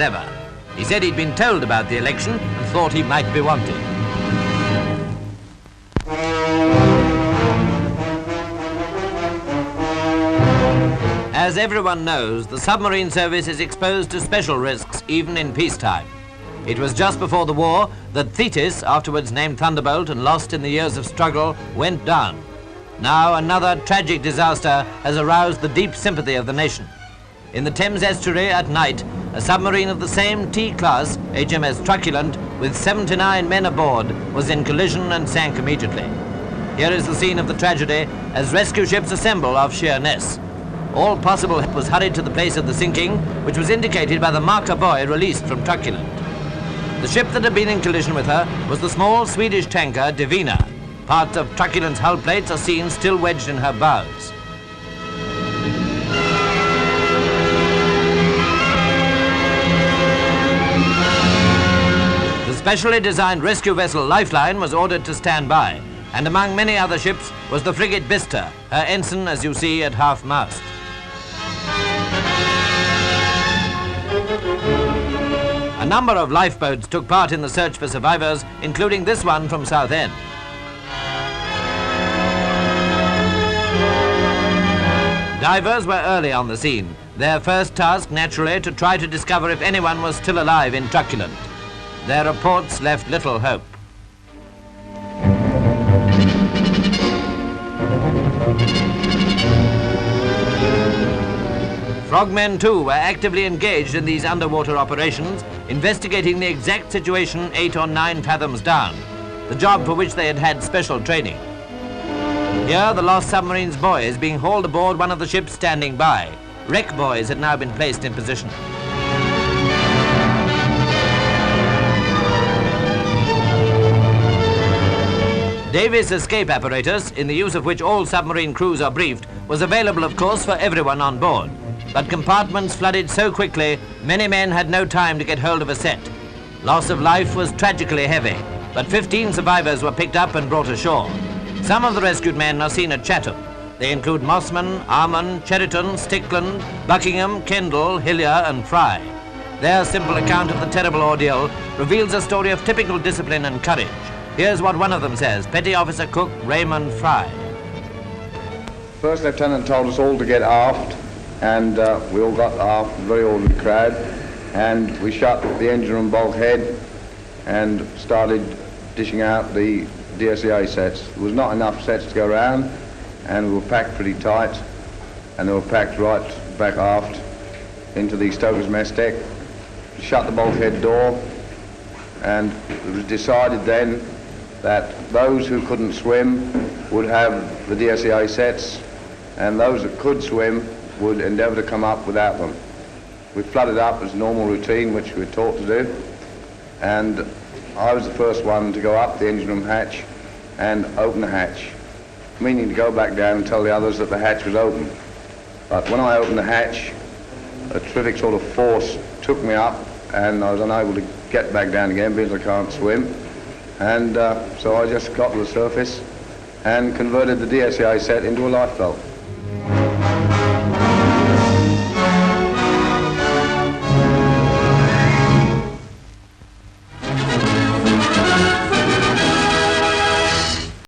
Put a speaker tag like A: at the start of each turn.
A: ever. He said he'd been told about the election and thought he might be wanted. As everyone knows, the submarine service is exposed to special risks even in peacetime. It was just before the war that Thetis, afterwards named Thunderbolt and lost in the years of struggle, went down. Now another tragic disaster has aroused the deep sympathy of the nation. In the Thames estuary at night, a submarine of the same T-class, HMS Truculent, with 79 men aboard, was in collision and sank immediately. Here is the scene of the tragedy as rescue ships assemble off Sheerness. All possible help was hurried to the place of the sinking, which was indicated by the marker buoy released from Truculent. The ship that had been in collision with her was the small Swedish tanker Divina. Parts of Truculent's hull plates are seen still wedged in her bows. The specially designed rescue vessel Lifeline was ordered to stand by, and among many other ships was the frigate Vista, her ensign as you see at half-mast. A number of lifeboats took part in the search for survivors, including this one from Southend. Divers were early on the scene, their first task naturally to try to discover if anyone was still alive in Truculent. Their reports left little hope. Frogmen too were actively engaged in these underwater operations, investigating the exact situation 8 or 9 fathoms down, the job for which they had had special training. Here the lost submarine's buoy is being hauled aboard one of the ships standing by. Wreck buoys had now been placed in position. Davis' escape apparatus, in the use of which all submarine crews are briefed, was available of course for everyone on board. But compartments flooded so quickly, many men had no time to get hold of a set. Loss of life was tragically heavy, but 15 survivors were picked up and brought ashore. Some of the rescued men are seen at Chatham. They include Mossman, Armand, Cheriton, Stickland, Buckingham, Kendall, Hillier and Fry. Their simple account of the terrible ordeal reveals a story of typical discipline and courage. Here's what one of them says, Petty Officer Cook Raymond Fry.
B: First Lieutenant told us all to get aft, and we all got aft, very orderly crowd, and we shut the engine room bulkhead and started dishing out the DSEA sets. There was not enough sets to go around, and we were packed pretty tight, and they were packed right back aft into the stoker's mess deck. We shut the bulkhead door, and it was decided then that those who couldn't swim would have the DSEA sets, and those that could swim would endeavour to come up without them. We flooded up as normal routine, which we were taught to do, and I was the first one to go up the engine room hatch and open the hatch, meaning to go back down and tell the others that the hatch was open. But when I opened the hatch, a terrific sort of force took me up, and I was unable to get back down again because I can't swim. And so I just got to the surface and converted the DSEA set into a lifebelt.